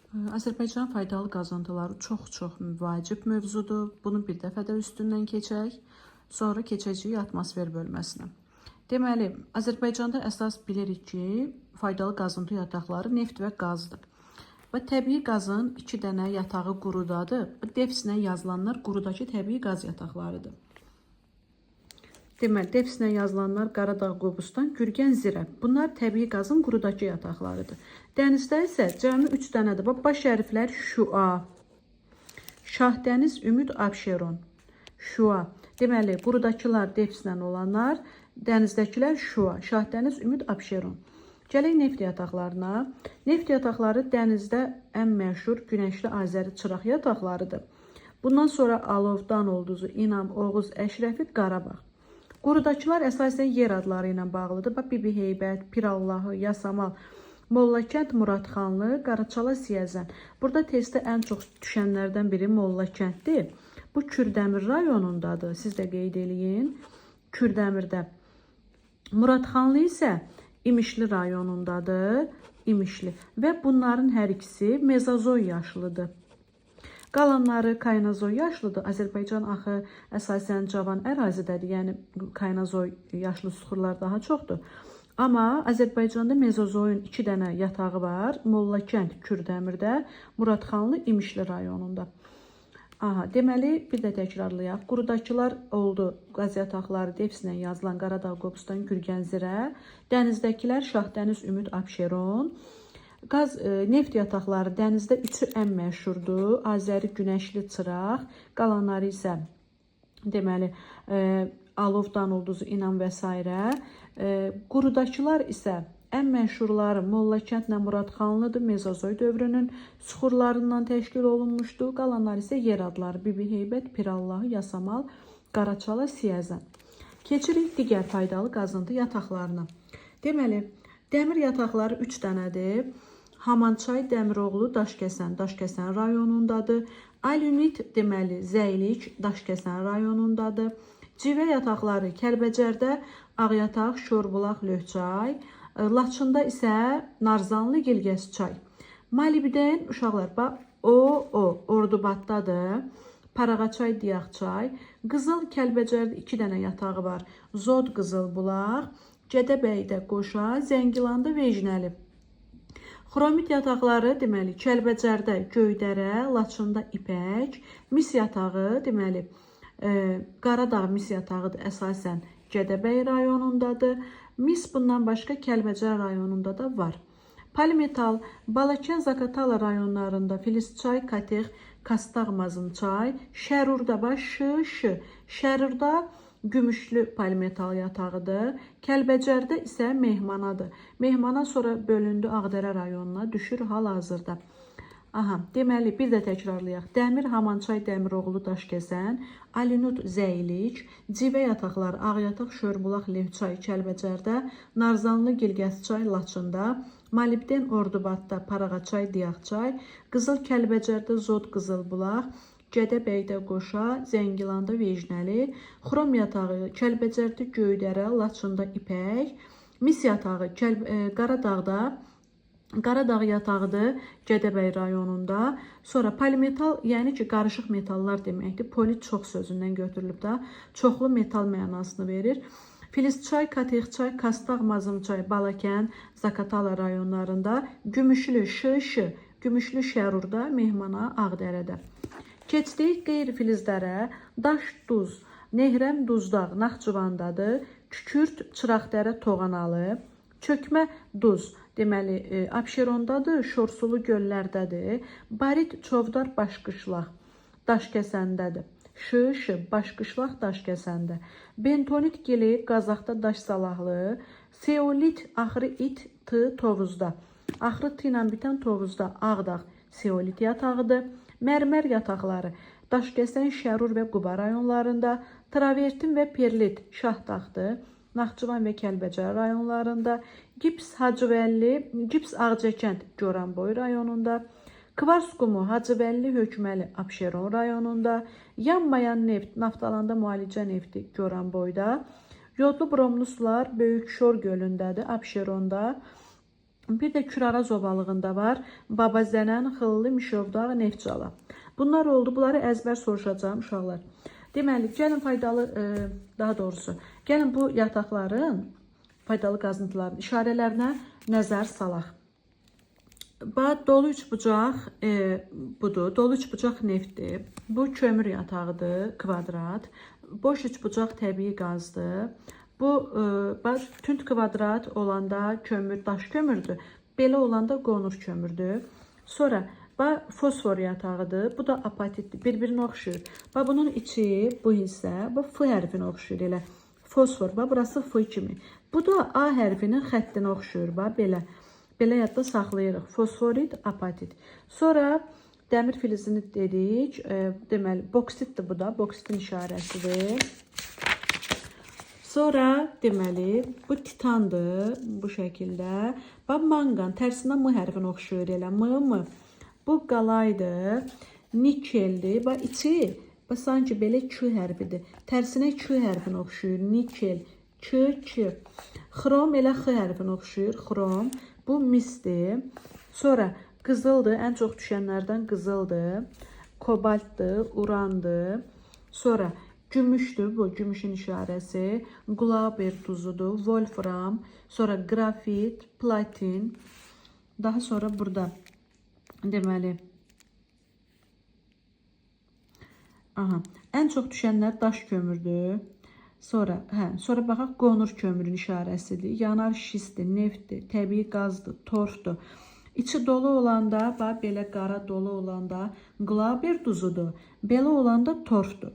Azərbaycan faydalı qazıntıları çox vacib mövzudur. Bunu bir dəfə də üstündən keçək. Sonra keçəcəyik atmosfer bölməsinə. Deməli, Azərbaycanda əsas bilirik ki, faydalı qazıntı yataqları neft və qazdır. Və təbii qazın 2 dənə yatağı qurudadır. Defsinə yazılanlar qurudakı təbii qaz yataqlarıdır. Deməli, defsinə yazılanlar Qaradağ, Qobustan, Gürgən, Zirə. Bunlar təbii qazın qurudakı yataqlarıdır. Dənizdə isə cəmi 3 dənədir. Baş hərflər Şua, Şahdəniz, Ümid, Abşeron. Şua. Deməli, qurudakılar defslə olanlar, dənizdəkilər Şua, Şahdəniz, Ümid, Abşeron. Gələk neft yataqlarına. Neft yataqları dənizdə ən məşhur günəşli Azəri çıraq yataqlarıdır. Bundan sonra Alovdan Ulduzu, İnam, Oğuz, Əşrəfi, Qarabağ. Qurudakılar əsasən yer adları ilə bağlıdır. Bibi Heybət, Pirallahı, Yasamal, Mollakənd, Muradxanlı, Qaraçala, Siyəzən. Burada testdə ən çox düşənlərdən biri Mollakənddir. Bu Kürdəmir rayonundadır. Siz də qeyd eləyin. Kürdəmirdə. Muradxanlı isə İmişli rayonundadır. İmişli. Və bunların hər ikisi Mezozoy yaşlıdır. Qalanları Kaynazoy yaşlıdır. Azərbaycan axı əsasən cavan ərazidədir. Yəni Kaynazoy yaşlı suxurlar daha çoxdur. Amma Azərbaycanda Mezozoyun 2 dənə yatağı var. Mollakənd Kürdəmirdə, Muradxanlı İmişli rayonunda. Deməli, bir də təkrarlayaq. Qurudakılar oldu qaz yataqları defsinə yazılan Qaradağ, Qobustan, Gürgən, Zirə. Dənizdəkilər Şahdəniz, Ümid, Abşeron. Neft yataqları dənizdə 3-ü ən məşhurdur. Azəri, Günəşli, Çıraq. Qalanları isə deməli Alovdan Ulduzu, İnam və s. Qurudakılar isə ən məşhurları Mollakəndlə Muradxanlıdır. Mezozoy dövrünün suxurlarından təşkil olunmuşdur. Qalanlar isə yer adları Bibi Heybət, Pirallahı, Yasamal, Qaraçala, Siyəzən. Keçirik digər faydalı qazıntı yataqlarına. Deməli, dəmir yataqları 3 dənədir. Hamançay, Dəmiroğlu, Daşkəsən, Daşkəsən rayonundadır. Alünit, deməli, Zəylik, Daşkəsən rayonundadır. Civə yataqları Kəlbəcərdə Ağyataq, Şorbulaq, Löhçay. Laçında isə Narzanlı, Gilgəsçay. Malibdən uşaqlar, Ordubaddadır. Parağaçay, Diyaqçay. Qızıl Kəlbəcərdə 2 dənə yatağı var. Zod, Qızılbulaq. Gədəbəydə Qoşa, Zəngilanda Vecnəli. Xromit yataqları deməli Kəlbəcərdə Göydərə, Laçında İpək. Mis yatağı deməli Qaradağ mis yatağıdır, əsasən Gədəbəy rayonundadır. Mis bundan başqa Kəlbəcər rayonunda da var. Polimetal Balakən, Zakatala rayonlarında Filizçay, Katex, Kastağ, Mazınçay. Şərurda Şərurda gümüşlü polimetal yatağıdır. Kəlbəcərdə isə Mehmanadır. Mehmana sonra bölündü Ağdərə rayonuna, düşür hal-hazırda. Deməli, bir də təkrarlayaq. Dəmir, Hamançay, Dəmiroğlu, Daşkəsən, Alinut, Zəylik, Civə yataqları Ağyataq, Şörbulaq, Levçay, Kəlbəcərdə, Narzanlı, Gilgəsçay, Laçında, Malibdən, Ordubadda, Parağaçay, Diyaqçay, Qızıl Kəlbəcərdə Zod, Qızılbulaq, Gədəbəydə Qoşa, Zəngilanda Vecnəli, Xrom yatağı Kəlbəcərdə Göydərə, Laçında İpək, Mis yatağı Qaradağda Qaradağ yatağıdır, Gədəbəy rayonunda. Sonra polimetal, yəni ki, qarışıq metallar deməkdir. Polit çox sözündən götürülüb də çoxlu metal mənasını verir. Filizçay, Katexçay, Kastağ, Mazımçay, Balakən, Zakatala rayonlarında. Gümüşlü, Gümüşlü Şərurda, Mehmana, Ağdərədə. Keçdik qeyri-filizlərə. Daş, Duz, Nehrəm, Duzdağ, Naxçıvandadır. Kükürt, Çıraqdərə, Toğanalı. Çökmə, Duz, deməli Abşerondadır, Şorsulu göllərdədir. Barit, Çovdar, Başqışlaq, Daşkəsəndədir. Başqışlaq, Daşkəsəndə. Bentonit gili Qazaxda, Daşsalahlı. Seolit, axırı it, tı, Tovuzda. Axırı tı ilə bitən Tovuzda, Ağdağ, Seolit yatağıdır. Mərmər yataqları Daşkəsən, Şərur və Quba rayonlarında. Travertin və Perlit, Şahdağdır. Naxçıvan və Kəlbəcər rayonlarında. Gips, Hacıvəlli, Gips, Ağcəkənd, Goranboy rayonunda. Kvars qumu, Hacıvəlli, Hökməli, Abşeron rayonunda. Yanmayan neft, Naftalanda müalicə nefti, Goranboyda. Yodlu bromlu sular Böyük Şor gölündədir, Abşeronda. Bir də Küraraz ovalığında var. Babazənən, Xıllı, Mişovdağ, Neftçala. Bunlar oldu. Bunları əzbər soruşacağım uşaqlar. Deməli, gəlin faydalı, daha doğrusu, gəlin bu yataqların faydalı qazıntıların işarələrinə nəzər salaq. Dolu üçbucaq budur. Dolu üçbucaq neftdir. Bu kömür yatağıdır, kvadrat. Boş üçbucaq təbii qazdır. Bu tünd kvadrat olanda kömür, daş kömürdür. Belə olanda qonur kömürdür. Sonra fosfor yatağıdır. Bu da apatitdir. Bir-birinə oxşuyur. Bunun içi, bu hissə, bu F hərfinə oxşuyur elə. Fosfor, burası F kimi. Bu da A hərfinin xəttinə oxşuyur. Belə. Belə yadda saxlayırıq. Fosforit, apatit. Sonra dəmir filizini dedik. Deməli, boksitdir bu da. Boksitin işarəsidir. Sonra deməli, bu titandır. Bu şəkildə. Manqan, tərsindən M hərfinə oxşuyur elə. M. Bu qalaydır. Nikeldir. İçi, sanki belə Q hərfidir. Tərsinə Q hərfinə oxşuyur. Nikel. Q. Xrom elə X hərfinə oxşuyur. Xrom. Bu misdir. Sonra qızıldır. Ən çox düşənlərdən qızıldır. Kobaltdır. Urandır. Sonra gümüşdür. Bu gümüşün işarəsi. Glauber tuzudur. Wolfram. Sonra grafit. Platin. Daha sonra burada deməli ən çox düşənlər daş kömürdür. Sonra baxaq qonur kömürün işarəsidir. Yanar şistdir, neftdir, təbii qazdır, torfdur. İçi dolu olanda, belə qara dolu olanda Glauber duzudur. Belə olanda torfdur.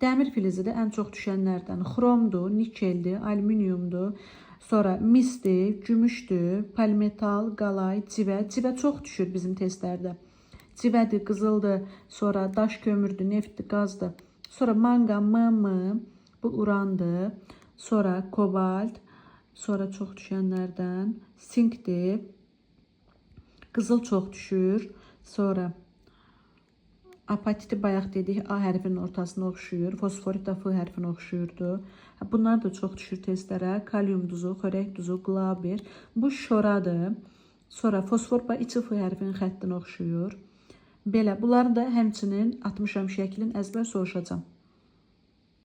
Dəmir filizidir, ən çox düşənlərdən. Xromdur, nikeldir, alüminiumdur. Sonra misdir, gümüşdür, polimetal, qalay, civə. Civə çox düşür bizim testlərdə. Civədir, qızıldır, sonra daş kömürdür, neftdir, qazdır. Sonra manqan, M. Bu urandır. Sonra kobalt. Sonra çox düşənlərdən sinkdir. Qızıl çox düşür. Sonra apatiti bayaq dedik. A hərfinin ortasına oxşuyur. Fosforit da F hərfinə oxşuyurdu. Bunlar da çox düşür testlərə. Kalium duzu, xörək duzu, glauber. Bu şoradır. Sonra fosfor içi F hərfinin xəttinə oxşuyur. Belə. Bunları da həmçinin atmışam şəklin əzbər soruşacağım.